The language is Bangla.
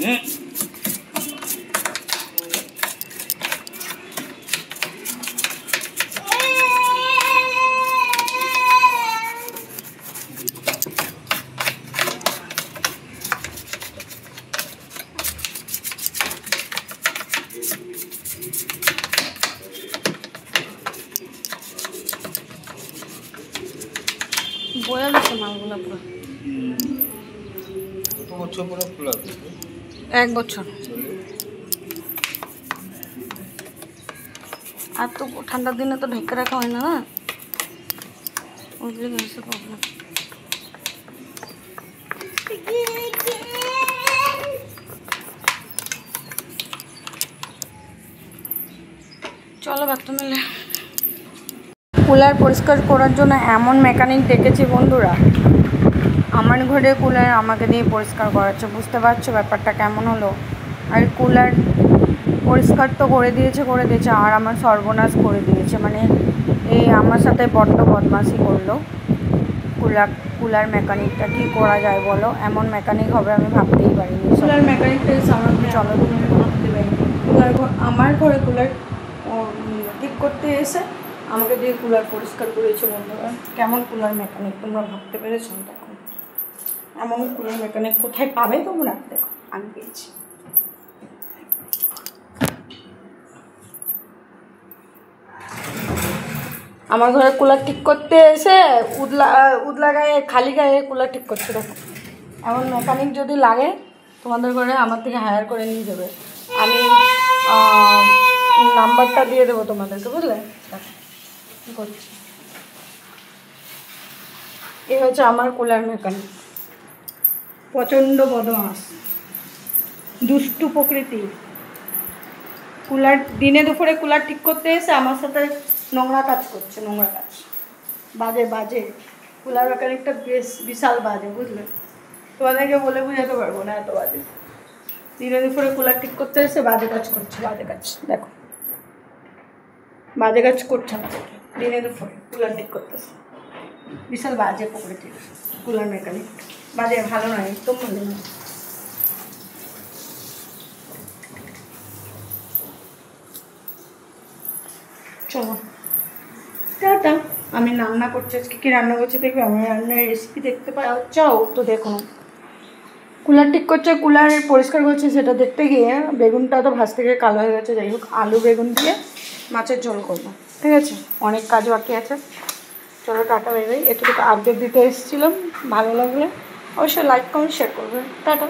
বয়া গেছে মালগুলো পুরো। কত বছর পরে খোলা? 1 বছর। আর তো ঠান্ডার দিনে তো ঢেকে রাখা হয় না, না ওইগুলো হচ্ছে প্রবলেম। চলো বাথরুমে। কুলার পরিষ্কার করার জন্য এমন মেকানিক ডেকেছি বন্ধুরা, আমার ঘরে কুলার আমাকে দিয়ে পরিষ্কার করাচ্ছে। বুঝতে পারছো ব্যাপারটা কেমন হলো? আর কুলার পরিষ্কার তো করে দিয়েছে আর আমার সর্বনাশ করে দিয়েছে। মানে এই আমার সাথে বড্ড বদমাশি করলো। কুলার মেকানিকটা কী করা যায় বলো? এমন মেকানিক হবে আমি ভাবতেই পারিনি। কুলার মেকানিকটা আমাকে চলো ভাবতে পারিনি। আমার ঘরে কুলার ঠিক করতে এসে আমাকে দিয়ে কুলার পরিষ্কার করেছে বন্ধুরা। কেমন কুলার মেকানিক তোমরা ভাবতে পেরেছো? দেখো এমন কুলার মেকানিক কোথায় পাবে তোমরা? দেখো আমি পেয়েছি। আমার ঘরে কুলার ঠিক করতে এসে উদলা গায়ে খালি গায়ে কুলার ঠিক করছে। দেখো এমন মেকানিক যদি লাগে তোমাদের ঘরে আমার থেকে হায়ার করে নিয়ে যাবে। আমি নাম্বারটা দিয়ে দেবো তোমাদেরকে, বুঝলে? কী করছি? এই হচ্ছে আমার কুলার মেকানিক। প্রচণ্ড বদমাস, দুষ্টু প্রকৃতির। কুলার দিনে দুপুরে কুলার ঠিক করতে এসে আমার সাথে নোংরা কাজ করছে। নোংরা কাজ, বাজে কুলার মেকানিকটা বেশ বিশাল বাজে, বুঝলে? তোমাদেরকে বলে বোঝাতে পারবো না, এত বাজে। দিনে দুপুরে কুলার ঠিক করতে এসে বাজে কাজ করছে। বাজে কাজ, দেখো বাজে কাজ করছে আমাদেরকে দিনে দুপুরে কুলার ঠিক করতেছে। বিশাল বাজে প্রকৃতির কুলার মেকানিক। বাজে, ভালো নয়, একদম ভালো নয়। চলো টাটা। আমি রান্না করছি আজকে। কী রান্না করছি দেখবে? আমি রান্নার রেসিপি দেখতে চাও তো দেখো। কুলার ঠিক করছে, কুলার পরিষ্কার করছে, সেটা দেখতে গিয়ে বেগুনটা তো ভাজ থেকে কালো হয়ে গেছে। যাই হোক, আলু বেগুন দিয়ে মাছের ঝোল করবো, ঠিক আছে? অনেক কাজ বাকি আছে। চলো টাটা, বাই বাই। এটুকু আপডেট দিতে এসেছিলাম। ভালো লাগলে অবশ্যই লাইক কমেন্ট শেয়ার করবে। টাটা।